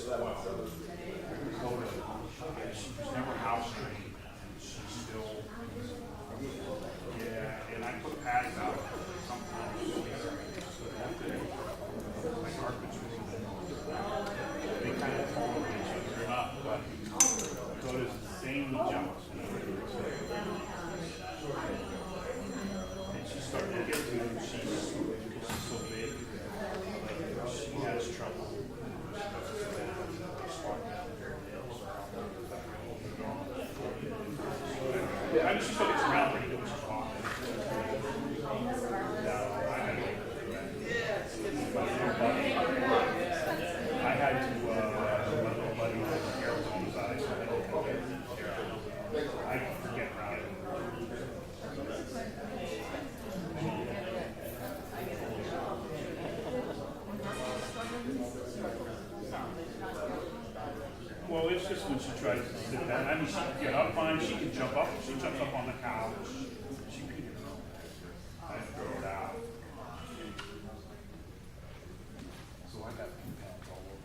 She was never house trained, and she's still, yeah, and I put pads out sometimes. My carpets were they kind of tolerate each other enough, but so it was insanely jealous. And she's starting to get to she's so big, like she has trouble. Yeah, I mean, she still gets around pretty good when she's walking. I had to let nobody have hair on his eyes. I forget about it. Well, it's just when she tries to sit down. I mean, she can get up fine. She can jump up. She jumps up on the couch. She can. I throw it out. So I got pee pads all over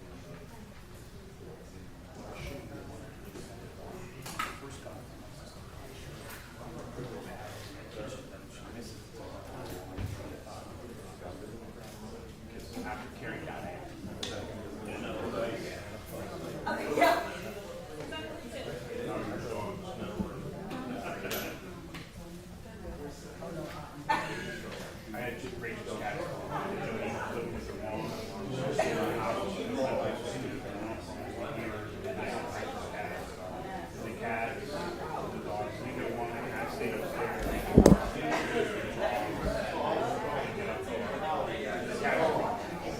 the first time. After carrying down I had just Rachel's cat. Living with her mom. She was in my house. She was my wife's student. The cat, the dogs, neither one of the cats stayed upstairs. The cat was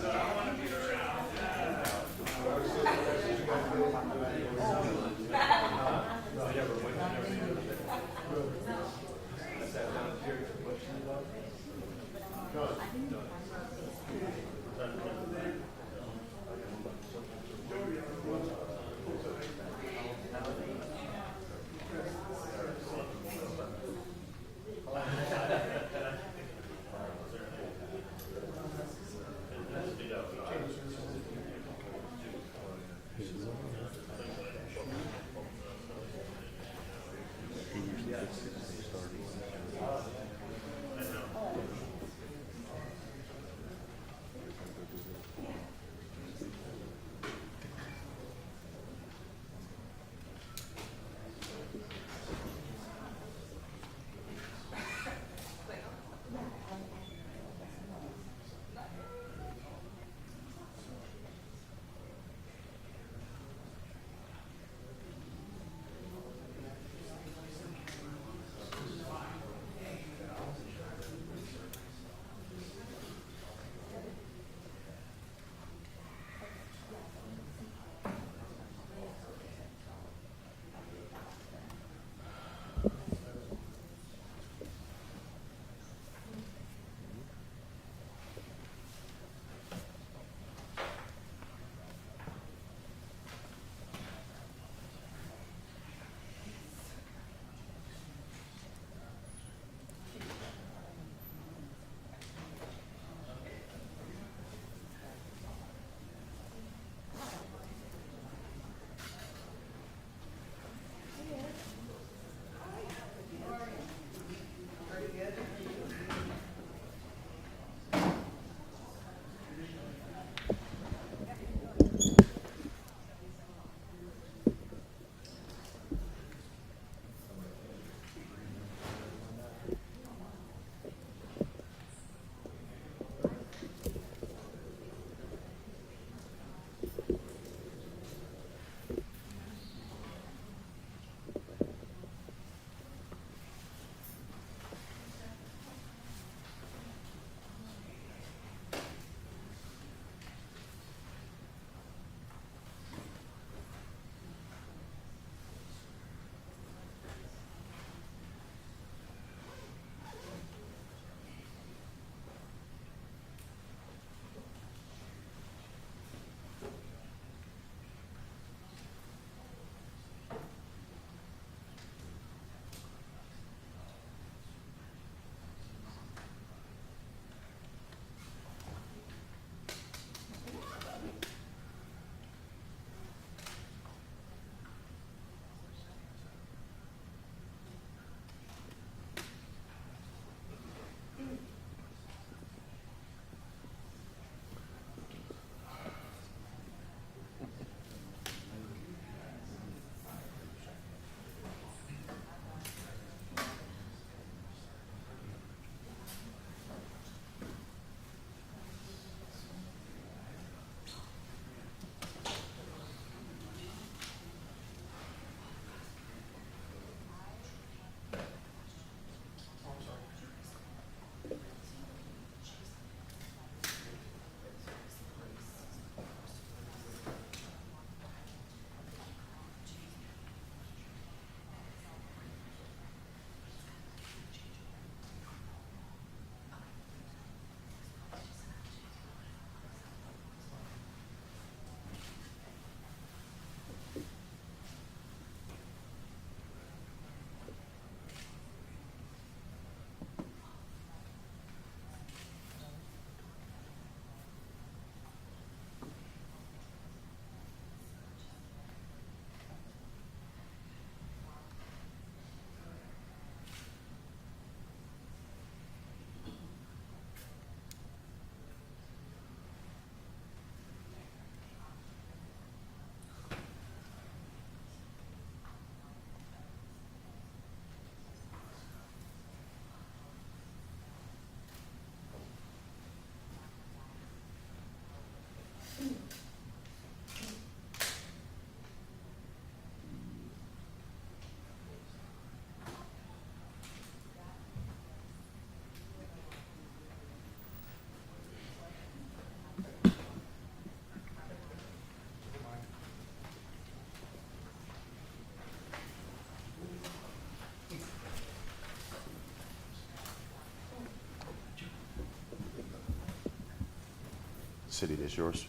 City, this yours?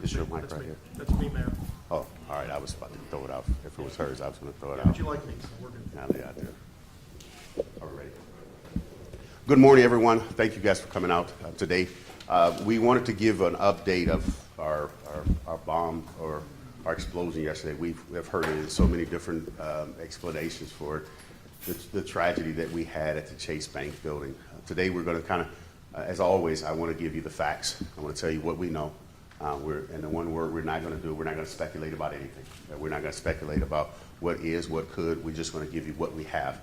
This your mic That's right me. here? That's me, Mayor. Oh, all right, I was about to throw it out. If it was hers, I was gonna throw it Yeah, out. but you like me, so we're good. Now they out there. All right. Good morning, everyone. Thank you guys for coming out today. We wanted to give an update of our bomb or our explosion yesterday. We've heard it in so many different explanations for the tragedy that we had at the Chase Bank building. Today we're going to kind of, as always, I want to give you the facts. I want to tell you what we know. And the one word we're not going to do, we're not going to speculate about anything. We're not going to speculate about what is, what could. We're just going to give you what we have.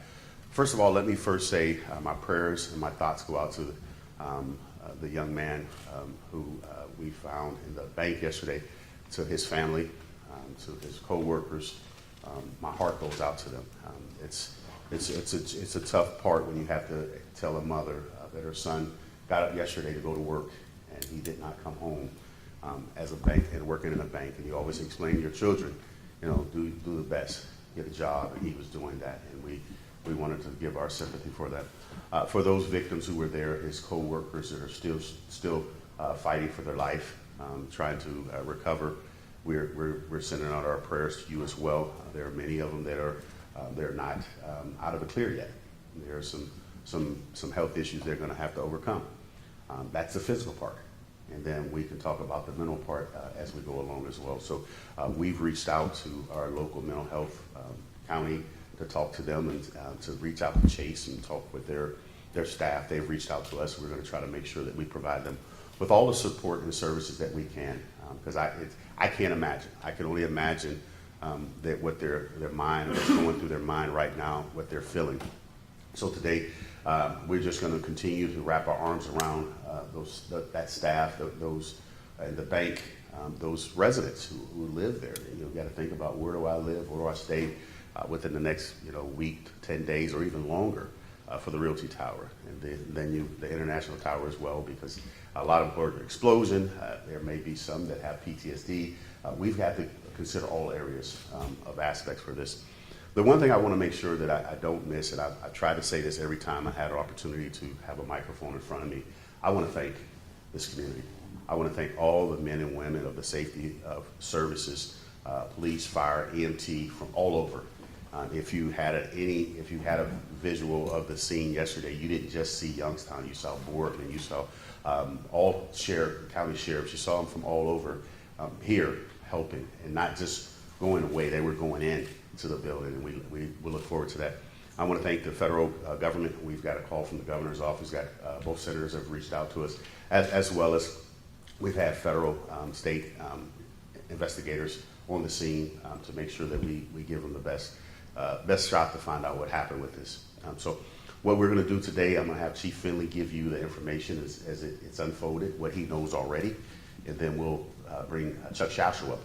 First of all, let me first say my prayers and my thoughts go out to the young man who we found in the bank yesterday, to his family, to his co-workers. My heart goes out to them. It's a tough part when you have to tell a mother that her son got up yesterday to go to work and he did not come home as a bank and working in a bank. And you always explain to your children, you know, do the best, get a job, and he was doing that. And we wanted to give our sympathy for that. For those victims who were there, his co-workers that are still fighting for their life, trying to recover, we're sending out our prayers to you as well. There are many of them that are they're not out of the clear yet. There are some health issues they're going to have to overcome. That's the physical part. And then we can talk about the mental part as we go along as well. So we've reached out to our local mental health county to talk to them and to reach out to Chase and talk with their staff. They've reached out to us. We're going to try to make sure that we provide them with all the support and services that we can. Because I can't imagine. I can only imagine that what their mind, what's going through their mind right now, what they're feeling. So today, we're just going to continue to wrap our arms around that staff, those in the bank, those residents who live there. You got to think about, where do I live? Where do I stay within the next week, 10 days, or even longer for the Realty Tower, and then the International Tower as well, because a lot of them are explosion. There may be some that have PTSD. We've had to consider all areas of aspects for this. The one thing I want to make sure that I don't miss, and I try to say this every time I had an opportunity to have a microphone in front of me, I want to thank this community. I want to thank all the men and women of the safety of services, police, fire, EMT from all over. If you had a visual of the scene yesterday, you didn't just see Youngstown. You saw Boardman. You saw all county sheriffs. You saw them from all over here helping, and not just going away. They were going in to the building, and we look forward to that. I want to thank the federal government. We've got a call from the governor's office. Both senators have reached out to us, as well as we've had federal, state investigators on the scene to make sure that we give them the best shot to find out what happened with this. So what we're going to do today, I'm going to have Chief Finley give you the information as it's unfolded, what he knows already, and then we'll bring Chuck Shashu up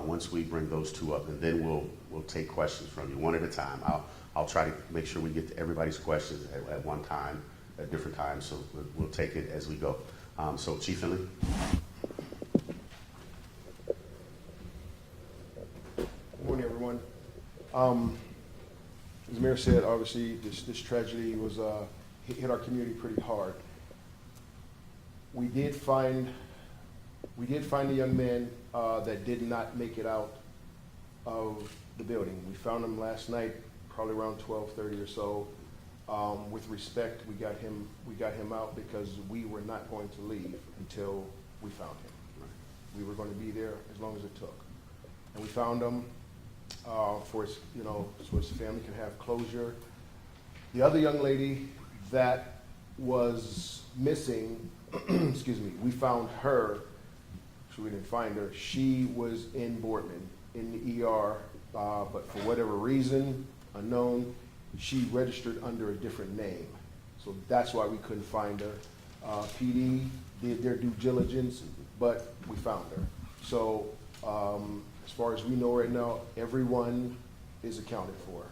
once we bring those two up, and then we'll take questions from you one at a time. I'll try to make sure we get to everybody's questions at one time, at different times, so we'll take it as we go. So Chief Finley. Good morning, everyone. As the mayor said, obviously this tragedy was hit our community pretty hard. We did find a young man that did not make it out of the building. We found him last night, probably around 12:30 or so. With respect, we got him out because we were not going to leave until we found him. We were going to be there as long as it took, and we found him for his, so his family can have closure. The other young lady that was missing, excuse me, we found her. So we didn't find her. She was in Boardman in the ER, but for whatever reason, unknown, she registered under a different name. So that's why we couldn't find her. PD did their due diligence, but we found her. So as far as we know right now, everyone is accounted for,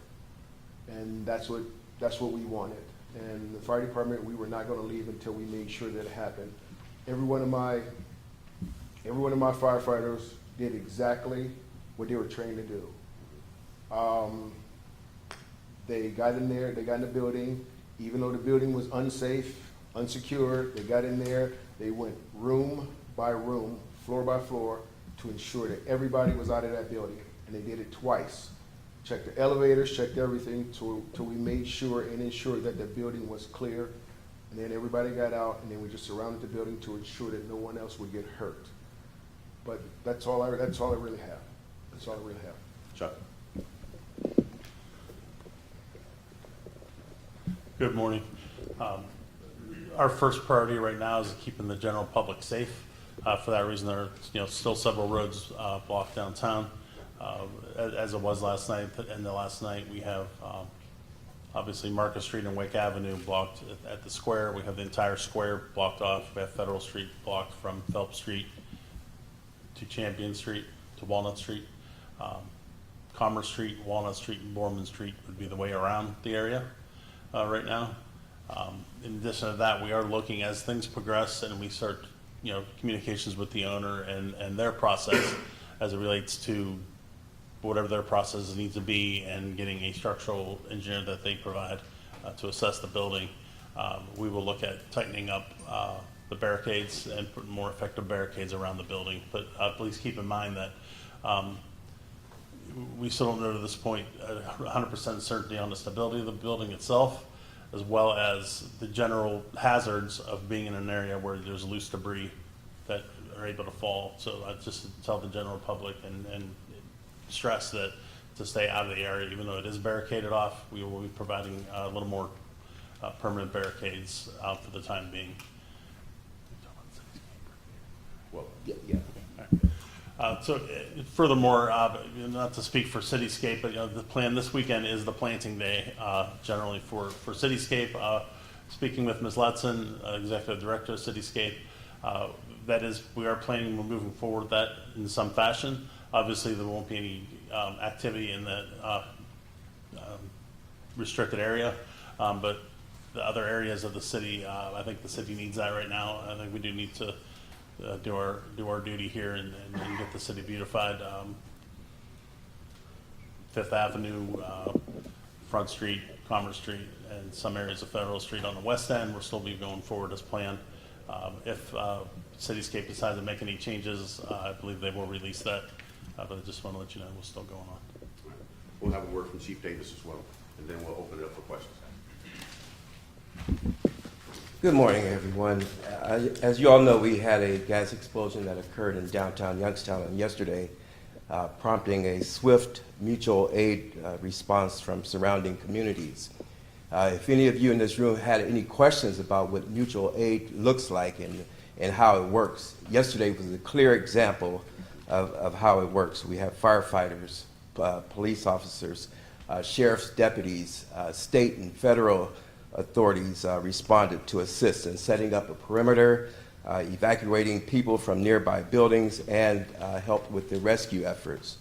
and that's what we wanted. And the fire department, we were not going to leave until we made sure that it happened. Every one of my firefighters did exactly what they were trained to do. They got in there, they got in the building, even though the building was unsafe, unsecured, they got in there, they went room by room, floor by floor, to ensure that everybody was out of that building, and they did it twice. Checked the elevators, checked everything, till we made sure and ensured that the building was clear. And then everybody got out, and then we just surrounded the building to ensure that no one else would get hurt. But that's all I really have. That's all I really have. Chuck? Good morning. Our first priority right now is keeping the general public safe. For that reason, there are still several roads blocked downtown. As it was last night, and the last night we have obviously Marcus Street and Wake Avenue blocked at the square. We have the entire square blocked off. We have Federal Street blocked from Phelps Street to Champion Street to Walnut Street. Commerce Street, Walnut Street, and Borman Street would be the way around the area right now. In addition to that, we are looking as things progress and we start, communications with the owner and their process as it relates to whatever their process needs to be, and getting a structural engineer that they provide to assess the building. We will look at tightening up the barricades and put more effective barricades around the building. But please keep in mind that we still don't know to this point 100% certainty on the stability of the building itself, as well as the general hazards of being in an area where there's loose debris that are able to fall. So I just tell the general public and stress that to stay out of the area, even though it is barricaded off, we will be providing a little more permanent barricades out for the time being. Well, yeah. Furthermore, not to speak for Cityscape, but the plan this weekend is the planting day generally for Cityscape. Speaking with Ms. Letson, Executive Director of Cityscape, we are planning on moving forward with that in some fashion. Obviously, there won't be any activity in that restricted area, but the other areas of the city, I think the city needs that right now. I think we do need to do our duty here and get the city beautified. Fifth Avenue, Front Street, Commerce Street, and some areas of Federal Street on the west end, we'll still be going forward as planned. If Cityscape decides to make any changes, I believe they will release that. But I just want to let you know we're still going on. We'll have a word from Chief Davis as well, and then we'll open it up for questions. Good morning, everyone. As you all know, we had a gas explosion that occurred in downtown Youngstown on yesterday, prompting a swift mutual aid response from surrounding communities. If any of you in this room had any questions about what mutual aid looks like and how it works, yesterday was a clear example of how it works. We have firefighters, police officers, sheriff's deputies, state and federal authorities responded to assist in setting up a perimeter, evacuating people from nearby buildings, and helped with the rescue efforts.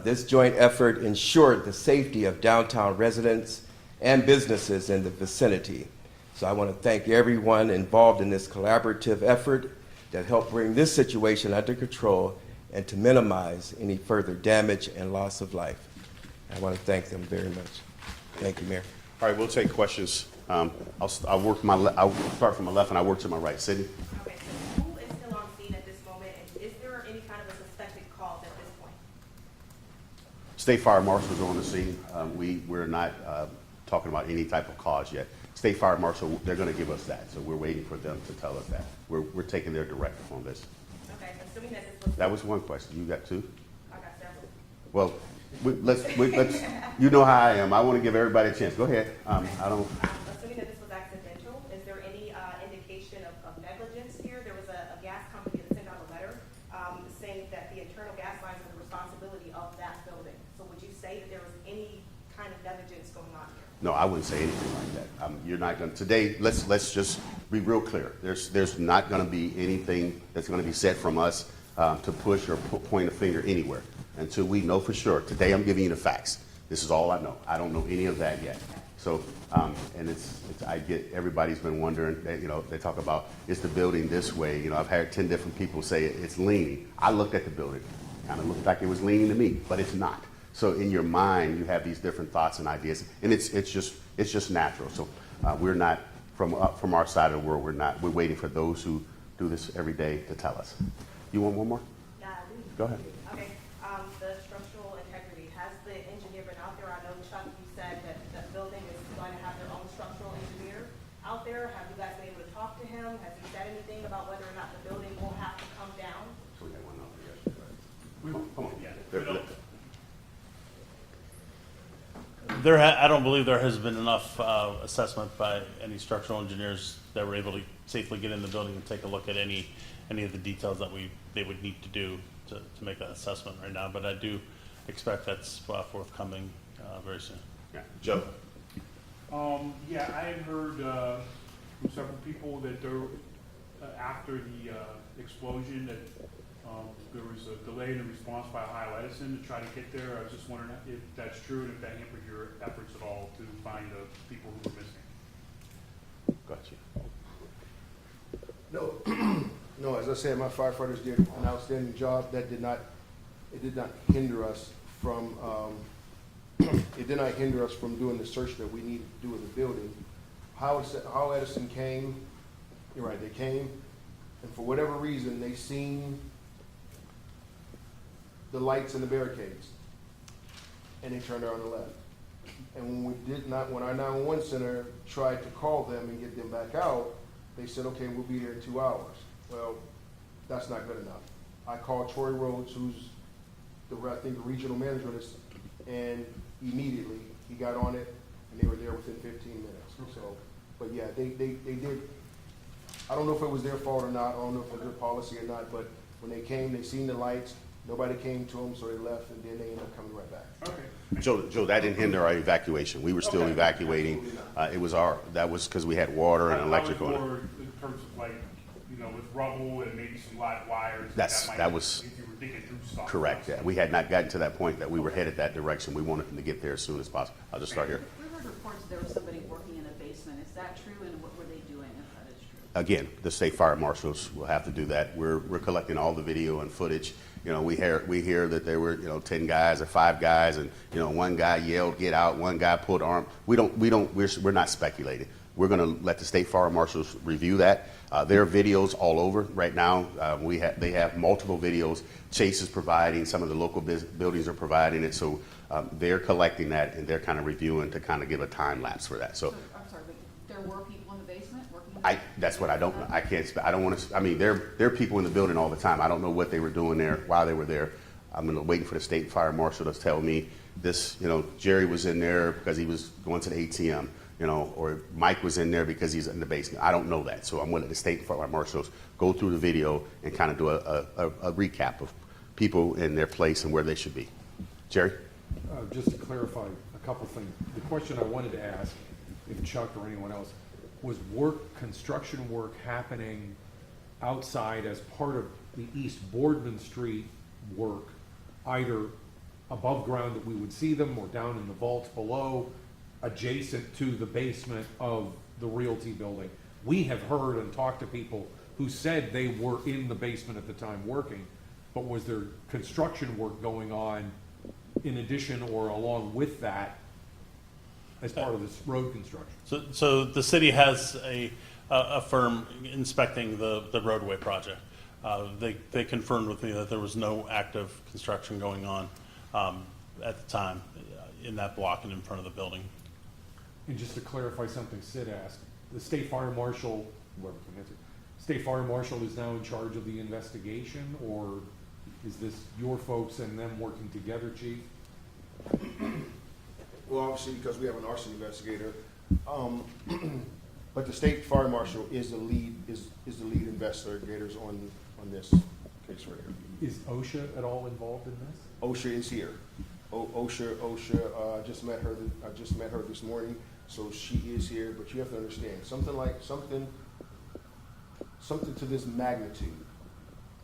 This joint effort ensured the safety of downtown residents and businesses in the vicinity. So I want to thank everyone involved in this collaborative effort that helped bring this situation under control and to minimize any further damage and loss of life. I want to thank them very much. Thank you, Mayor. All right, we'll take questions. I'll start from my left and I work to my right. Sydney? Okay, so who is still on scene at this moment, and is there any kind of a suspected cause at this point? State Fire Marshal's on the scene. We're not talking about any type of cause yet. State Fire Marshal, they're going to give us that, so we're waiting for them to tell us that. We're taking their directive on this. Okay, assuming that this was. That was one question. You got two? I got several. Well, let's. You know how I am. I want to give everybody a chance. Go ahead. I don't. Assuming that this was accidental, is there any indication of negligence here? There was a gas company that sent out a letter saying that the internal gas lines are the responsibility of that building. So would you say that there was any kind of negligence going on here? No, I wouldn't say anything like that. You're not going to, today, let's just be real clear. There's not going to be anything that's going to be said from us to push or point a finger anywhere until we know for sure. Today, I'm giving you the facts. This is all I know. I don't know any of that yet. So, and I get, everybody's been wondering, they talk about, is the building this way? I've had 10 different people say it's leaning. I looked at the building, kind of looked like it was leaning to me, but it's not. So in your mind, you have these different thoughts and ideas, and it's just natural. So we're not from our side of the world. We're waiting for those who do this every day to tell us. You want one more? Yeah, I do. Go ahead. Okay, the structural integrity, has the engineer been out there? I know, Chuck, you said that the building is going to have their own structural engineer out there. Have you guys been able to talk to him? Has he said anything about whether or not the building will have to come down? So we got one over here. Come on. Yeah, There- we don't- I don't believe there has been enough assessment by any structural engineers that were able to safely get in the building and take a look at any of the details that they would need to do to make that assessment right now. But I do expect that's forthcoming very soon. Yeah. Joe? Yeah, I had heard from several people that there, after the explosion, that there was a delay in the response by Ohio Edison to try to get there. I was just wondering if that's true and if that hampered your efforts at all to find the people who were missing. Gotcha. No, no, as I said, my firefighters did an outstanding job. It did not hinder us from, it did not hinder us from doing the search that we needed to do in the building. How Edison came, you're right, they came, and for whatever reason, they seen the lights in the barricades, and they turned around and left. And when our 911 center tried to call them and get them back out, they said, okay, we'll be here in 2 hours. Well, that's not good enough. I called Troy Rhodes, who's I think the regional manager of this, and immediately he got on it, and they were there within 15 minutes. So, but yeah, they did. I don't know if it was their fault or not. I don't know if it was their policy or not. But when they came, they seen the lights. Nobody came to them, so they left, and then they ended up coming right back. Okay. Joe, that didn't hinder our evacuation. We were still Okay. evacuating. That was because we had water and electrical. I was more in terms of like, with rubble and maybe some live wires. That was if you were digging through stuff. correct. Yeah. We had not gotten to that point that we were headed that direction. We wanted them to get there as soon as possible. I'll just start here. We heard reports there was somebody working in a basement. Is that true, and what were they doing if that is true? Again, the state fire marshals will have to do that. We're collecting all the video and footage. We hear that there were 10 guys or 5 guys, and one guy yelled, "Get out!" One guy pulled arm. We're not speculating. We're going to let the state fire marshals review that. There are videos all over right now. They have multiple videos. Chase is providing. Some of the local buildings are providing it. So they're collecting that, and they're kind of reviewing to kind of give a time lapse for that. So I'm sorry, but there were people in the basement working in the that's what I don't know. I can't. I don't want to. I mean, there are people in the building all the time. I don't know what they were doing there while they were there. I'm waiting for the state fire marshal to tell me this. Jerry was in there because he was going to the ATM. Or Mike was in there because he's in the basement. I don't know that. So I'm going to let the state fire marshals go through the video and kind of do a recap of people in their place and where they should be. Jerry? Just to clarify a couple things. The question I wanted to ask, if Chuck or anyone else, was construction work happening outside as part of the East Boardman Street work, either above ground that we would see them or down in the vaults below, adjacent to the basement of the Realty building? We have heard and talked to people who said they were in the basement at the time working, but was there construction work going on in addition or along with that as part of this road construction? So the city has a firm inspecting the roadway project. They confirmed with me that there was no active construction going on at the time in that block and in front of the building. And just to clarify something Sid asked, the state fire marshal, whoever can answer, state fire marshal is now in charge of the investigation, or is this your folks and them working together, chief? Well, obviously, because we have an arson investigator, but the state fire marshal is the lead investigators on this case right here. Is OSHA at all involved in this? OSHA is here. OSHA. I just met her this morning, so she is here. But you have to understand, something to this magnitude,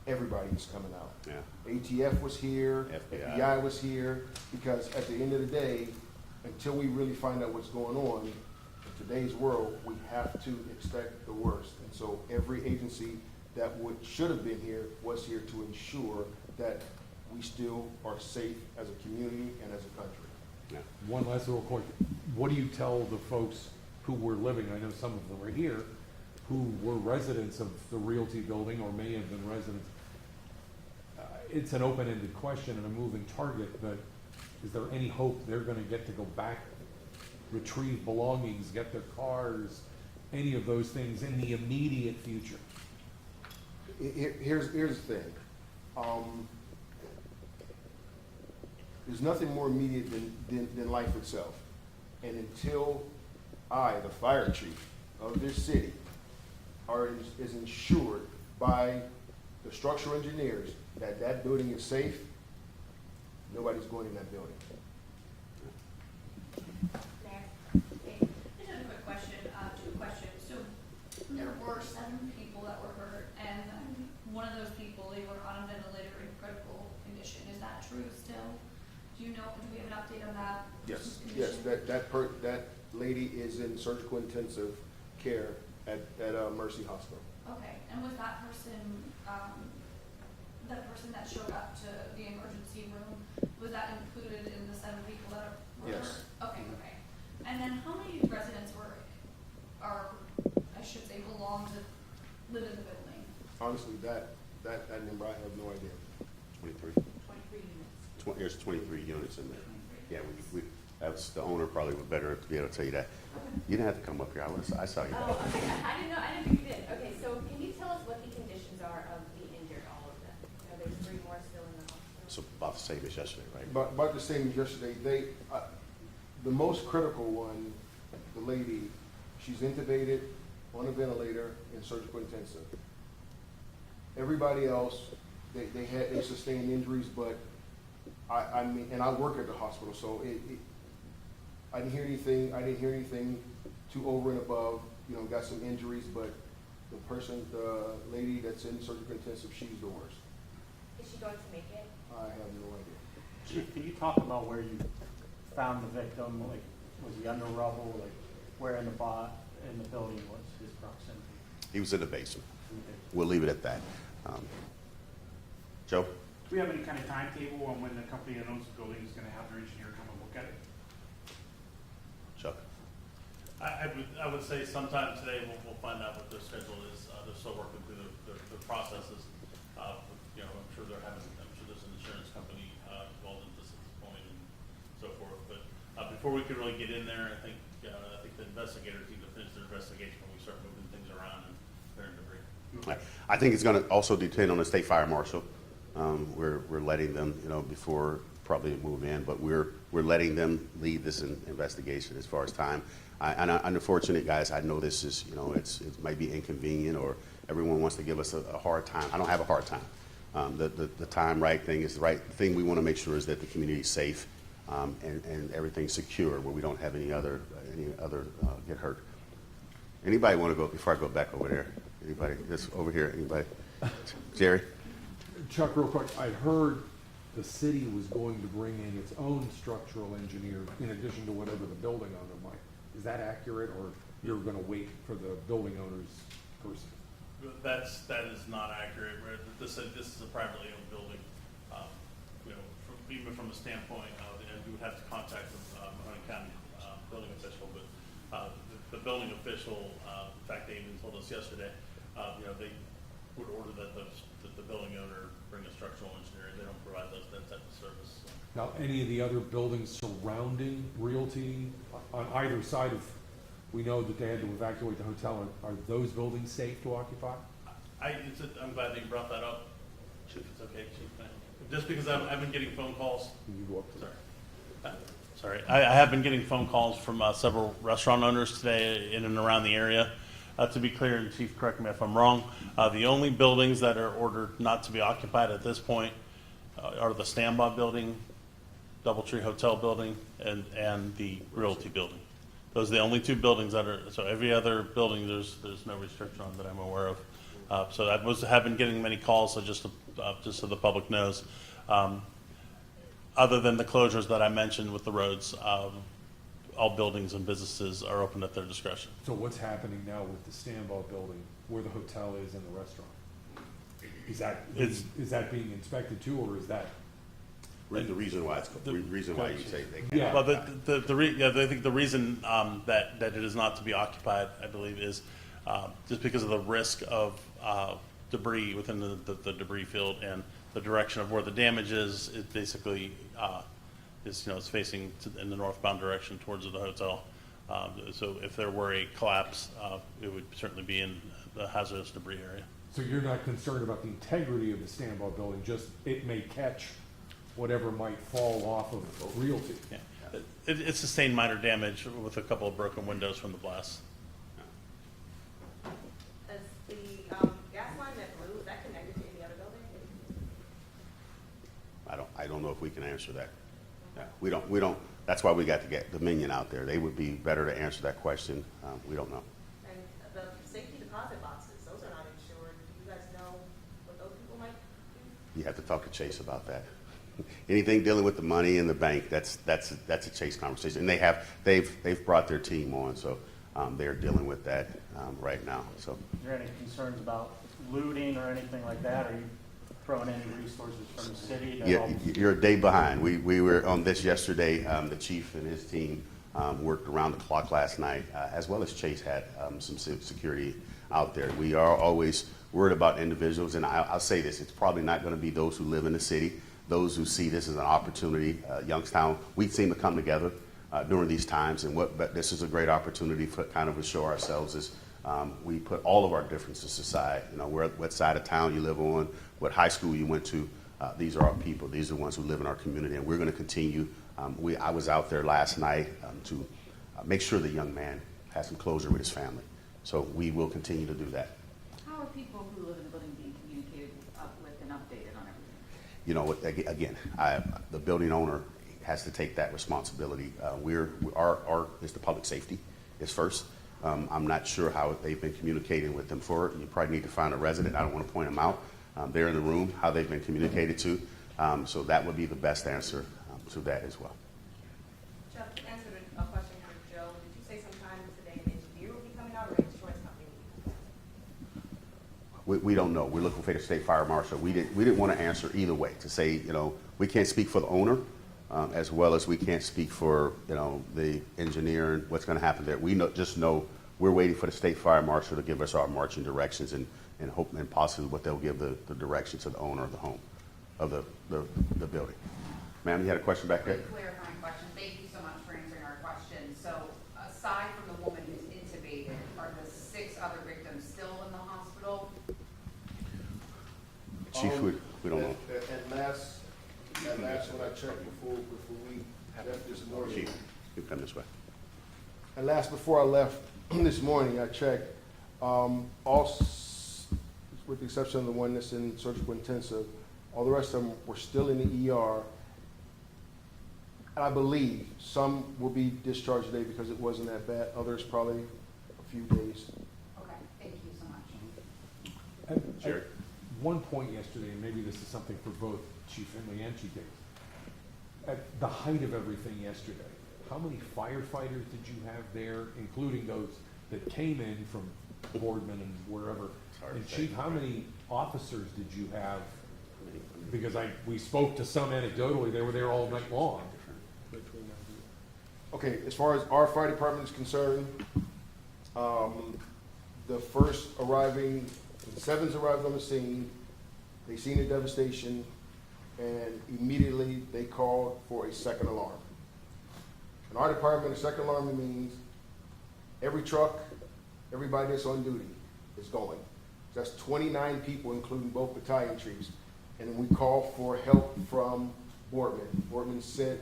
everybody's coming out. Yeah. ATF was here, FBI was here, because at the end of the day, until we really find out what's going on in today's world, we have to expect the worst. And so every agency that should have been here was here to ensure that we still are safe as a community and as a country. Yeah. One last little question. What do you tell the folks who were living, I know some of them are here, who were residents of the Realty building or may have been residents. It's an open-ended question and a moving target, but is there any hope they're gonna get to go back, retrieve belongings, get their cars, any of those things in the immediate future? Here's the thing. There's nothing more immediate than life itself. And until I, the fire chief of this city, is ensured by the structural engineers that that building is safe, nobody's going in that building. Mayor, hey, I just have a quick question, two questions. So there were 7 people that were hurt, and one of those people, they were on a ventilator in critical condition. Is that true still? Do you know, do we have an update on that? Yes, person's yes, condition? that lady is in surgical intensive care at Mercy Hospital. Okay, and was that person that showed up to the emergency room, was that included in the 7 people that were hurt? Yes. Okay, okay. And then how many residents I should say, belong to live in the building? Honestly, that number, I have no idea. 23. 23 units. There's 23 units in there. Yeah, that's the owner probably would better to be able to tell you that. You didn't have to come up here. I saw you. Oh, okay, I didn't know, I didn't think you did. Okay, so can you tell us what the conditions are of the injured, all of them? There's 3 more still in the hospital. So about the same as yesterday, right? But about the same as yesterday, the most critical one, the lady, she's intubated on a ventilator in surgical intensive. Everybody else, they sustained injuries, but I mean, and I work at the hospital, so I didn't hear anything too over and above, got some injuries, but the lady that's in surgical intensive, she's the worst. Is she going to make it? I have no idea. Chief, can you talk about where you found the victim? Like, was he under rubble? Like, where in the building was his proximity? He was in the basement. We'll leave it at that. Joe? Do we have any kind of timetable on when the company that owns the building is gonna have their engineer come and look at it? Chuck? I would say sometime today we'll find out what their schedule is. They're still working through the processes. I'm sure there's an insurance company involved in this at this point and so forth. But before we can really get in there, I think the investigators need to finish their investigation when we start moving things around and clearing debris. I think it's going to also depend on the state fire marshal. We're letting them, before probably move in, but we're letting them lead this investigation as far as time. I'm unfortunate, guys. I know this is, it might be inconvenient, or everyone wants to give us a hard time. I don't have a hard time. The time right thing is the right thing. We want to make sure is that the community is safe and everything's secure, where we don't have any other get hurt. Anybody want to go before I go back over there? Anybody? This over here. Anybody? Jerry? Chuck, real quick, I heard the city was going to bring in its own structural engineer in addition to whatever the building owner might. Is that accurate, or you're gonna wait for the building owner's person? That is not accurate. This is a privately owned building. Even from a standpoint, you would have to contact the Mahoney County building official, but the building official, in fact, they even told us yesterday, they would order that the building owner bring a structural engineer. They don't provide that type of service. Now, any of the other buildings surrounding Realty on either side of, we know that they had to evacuate the hotel, are those buildings safe to occupy? I'm glad that you brought that up. If it's okay, Chief. Just because I've been getting phone calls. Can you go up to that? Sorry, I have been getting phone calls from several restaurant owners today in and around the area. To be clear, and Chief, correct me if I'm wrong, the only buildings that are ordered not to be occupied at this point are the Standby building, Doubletree Hotel building, and the Realty building. Those are the only 2 buildings that are, so every other building there's no restriction on that I'm aware of. So I have been getting many calls, so just so the public knows. Other than the closures that I mentioned with the roads, all buildings and businesses are open at their discretion. So what's happening now with the Standby building where the hotel is and the restaurant? Is that being inspected too, or is that? The reason why you say they can't. Yeah. Well, I think the reason that it is not to be occupied, I believe, is just because of the risk of debris within the debris field and the direction of where the damage is. It basically it's facing in the northbound direction towards the hotel. So if there were a collapse, it would certainly be in the hazardous debris area. So you're not concerned about the integrity of the standby building, just it may catch whatever might fall off of Realty? Yeah. It sustained minor damage with a couple of broken windows from the blast. Is the gas line that blew, is that connected to any other building? I don't know if we can answer that. Yeah, we don't, that's why we got to get Dominion out there. They would be better to answer that question. We don't know. And the safety deposit boxes, those are not insured. Do you guys know what those people might do? You have to talk to Chase about that. Anything dealing with the money in the bank, that's a Chase conversation. And they've brought their team on, so they're dealing with that right now. So, Is there any concerns about looting or anything like that? Are you throwing any resources from the city to help? you're a day behind. We were on this yesterday. The chief and his team worked around the clock last night, as well as Chase had some security out there. We are always worried about individuals, and I'll say this: it's probably not going to be those who live in the city. Those who see this as an opportunity, Youngstown, we seem to come together during these times, and but this is a great opportunity for kind of to show ourselves as we put all of our differences aside. You know, what side of town you live on, what high school you went to. These are our people. These are the ones who live in our community, and we're going to continue. I was out there last night to make sure the young man has some closure with his family. So we will continue to do that. How are people who live in the building being communicated with and updated on everything? You know, again, the building owner has to take that responsibility. Our is the public safety is first. I'm not sure how they've been communicating with them for it. You probably need to find a resident. I don't want to point them out. They're in the room, how they've been communicated to. So that would be the best answer to that as well. Chuck, answered a question for Joe. Did you say sometime today an engineer will be coming out or an insurance company will be coming out? We don't know. We're looking for the state fire marshal. We didn't want to answer either way to say, you know, we can't speak for the owner as well as we can't speak for, you know, the engineer and what's going to happen there. We just know we're waiting for the state fire marshal to give us our marching directions and hope and possibly what they'll give the direction to the owner of the home, of the building. Ma'am, you had a question back there? Clarifying question. Thank you so much for answering our question. So aside from the woman who's intubated, are the 6 other victims still in the hospital? Chief, we don't know. At last when I checked before we left this morning. Chief, you come this way. At last, before I left this morning, I checked, with the exception of the one that's in surgical intensive, all the rest of them were still in the ER. And I believe some will be discharged today because it wasn't that bad. Others probably a few days. Okay, thank you so much. Jerry. At one point yesterday, and maybe this is something for both Chief Finley and Chief Davis, at the height of everything yesterday, how many firefighters did you have there, including those that came in from Boardman and wherever? And Chief, how many officers did you have? Because we spoke to some anecdotally, they were there all night long. Okay, as far as our fire department is concerned, the first arriving, the 7s arrived on the scene, they seen the devastation, and immediately they called for a second alarm. In our department, a second alarm means every truck, everybody that's on duty is going. That's 29 people, including both battalion chiefs. And then we call for help from Boardman. Boardman sent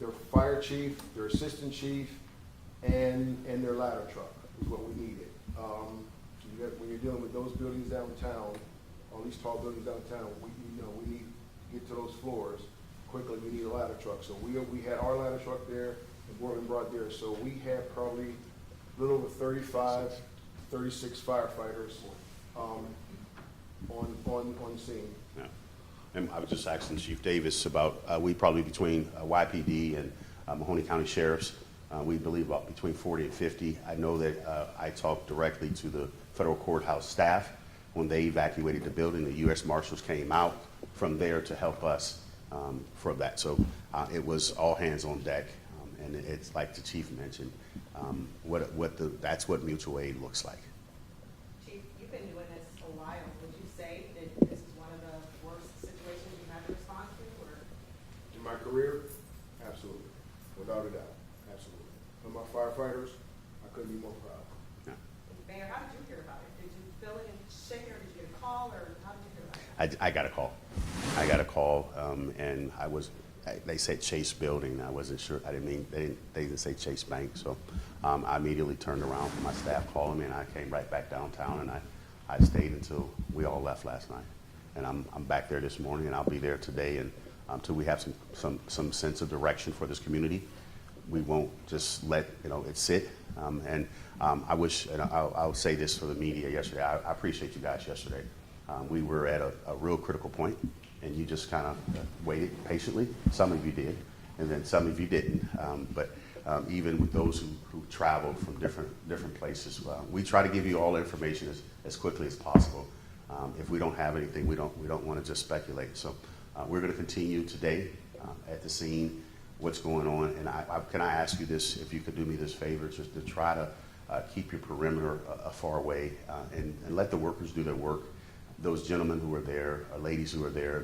their fire chief, their assistant chief, and their ladder truck is what we needed. So when you're dealing with those buildings downtown, all these tall buildings downtown, we need to get to those floors quickly. We need a ladder truck. So we had our ladder truck there, and Boardman brought theirs. So we had probably a little over 35, 36 firefighters on scene. Yeah. And I was just asking Chief Davis about, we probably between YPD and Mahoney County Sheriffs, we believe about between 40 and 50. I know that I talked directly to the federal courthouse staff when they evacuated the building. The U.S. Marshals came out from there to help us for that. So it was all hands on deck. And it's like the Chief mentioned, that's what mutual aid looks like. I got a call. I got a call, and they said Chase Building. I wasn't sure. I didn't mean, they didn't say Chase Bank. So I immediately turned around for my staff calling me, and I came right back downtown, and I stayed until we all left last night. And I'm back there this morning, and I'll be there today, and until we have some sense of direction for this community. We won't just let it sit. I wish, and I'll say this for the media yesterday. I appreciate you guys yesterday. We were at a real critical point, and you just kind of waited patiently. Some of you did, and then some of you didn't. But even with those who traveled from different places, we try to give you all the information as quickly as possible. If we don't have anything, we don't want to just speculate. So we're going to continue today at the scene, what's going on. And can I ask you this, if you could do me this favor, just to try to keep your perimeter far away and let the workers do their work. Those gentlemen who are there, ladies who are there,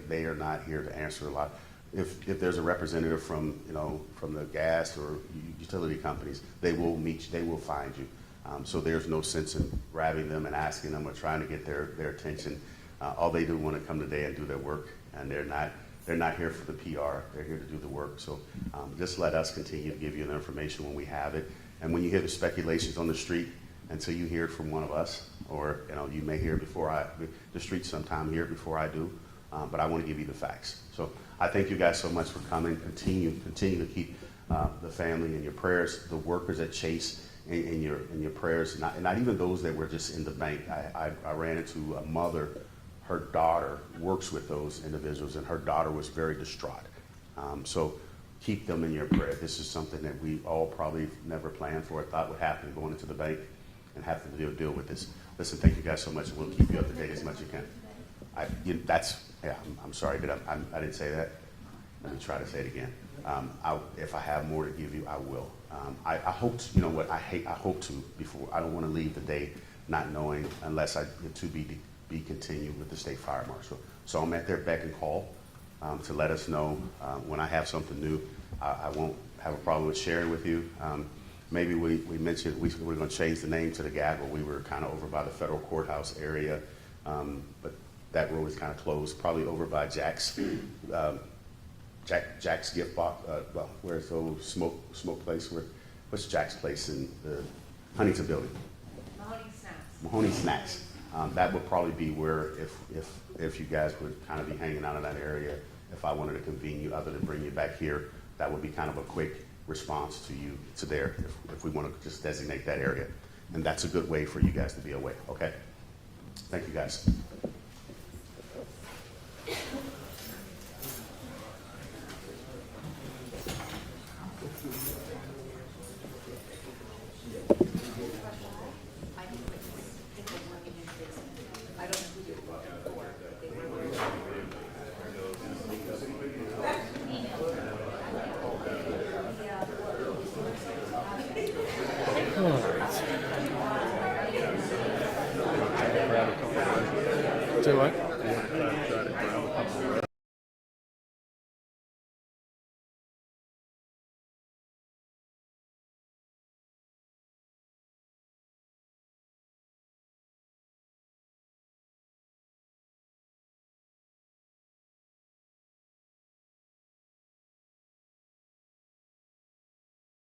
they are not here to answer a lot. If there's a representative from the gas or utility companies, they will meet you, they will find you. So there's no sense in grabbing them and asking them or trying to get their attention. All they do want to come today and do their work, and they're not here for the PR. They're here to do the work. So just let us continue to give you the information when we have it. And when you hear the speculations on the street, until you hear it from one of us, or you may hear the street sometime hear it before I do. But I want to give you the facts. So I thank you guys so much for coming. Continue to keep the family in your prayers, the workers at Chase in your prayers, not even those that were just in the bank. I ran into a mother. Her daughter works with those individuals, and her daughter was very distraught. So keep them in your prayer. This is something that we all probably never planned for or thought would happen, going into the bank and have to deal with this. Listen, thank you guys so much, and we'll keep you up to date as much as you can. I'm sorry, I didn't say that. Let me try to say it again. If I have more to give you, I will. I hope to, I hope to before. I don't want to leave the day not knowing unless to be continued with the state fire marshal. So I'm at their beck and call to let us know when I have something new. I won't have a problem with sharing with you. Maybe we mentioned we're going to change the name to the Gaggle. We were kind of over by the federal courthouse area, but that road is kind of closed. Probably over by Jack's Jack's gift box. Well, where's the old smoke place? What's Jack's place in the Huntington building? Mahoney Snacks. That would probably be where if you guys would kind of be hanging out in that area. If I wanted to convene you, other than bring you back here, that would be kind of a quick response to you to there. If we want to just designate that area, and that's a good way for you guys to be away. Okay. Thank you guys. Say what?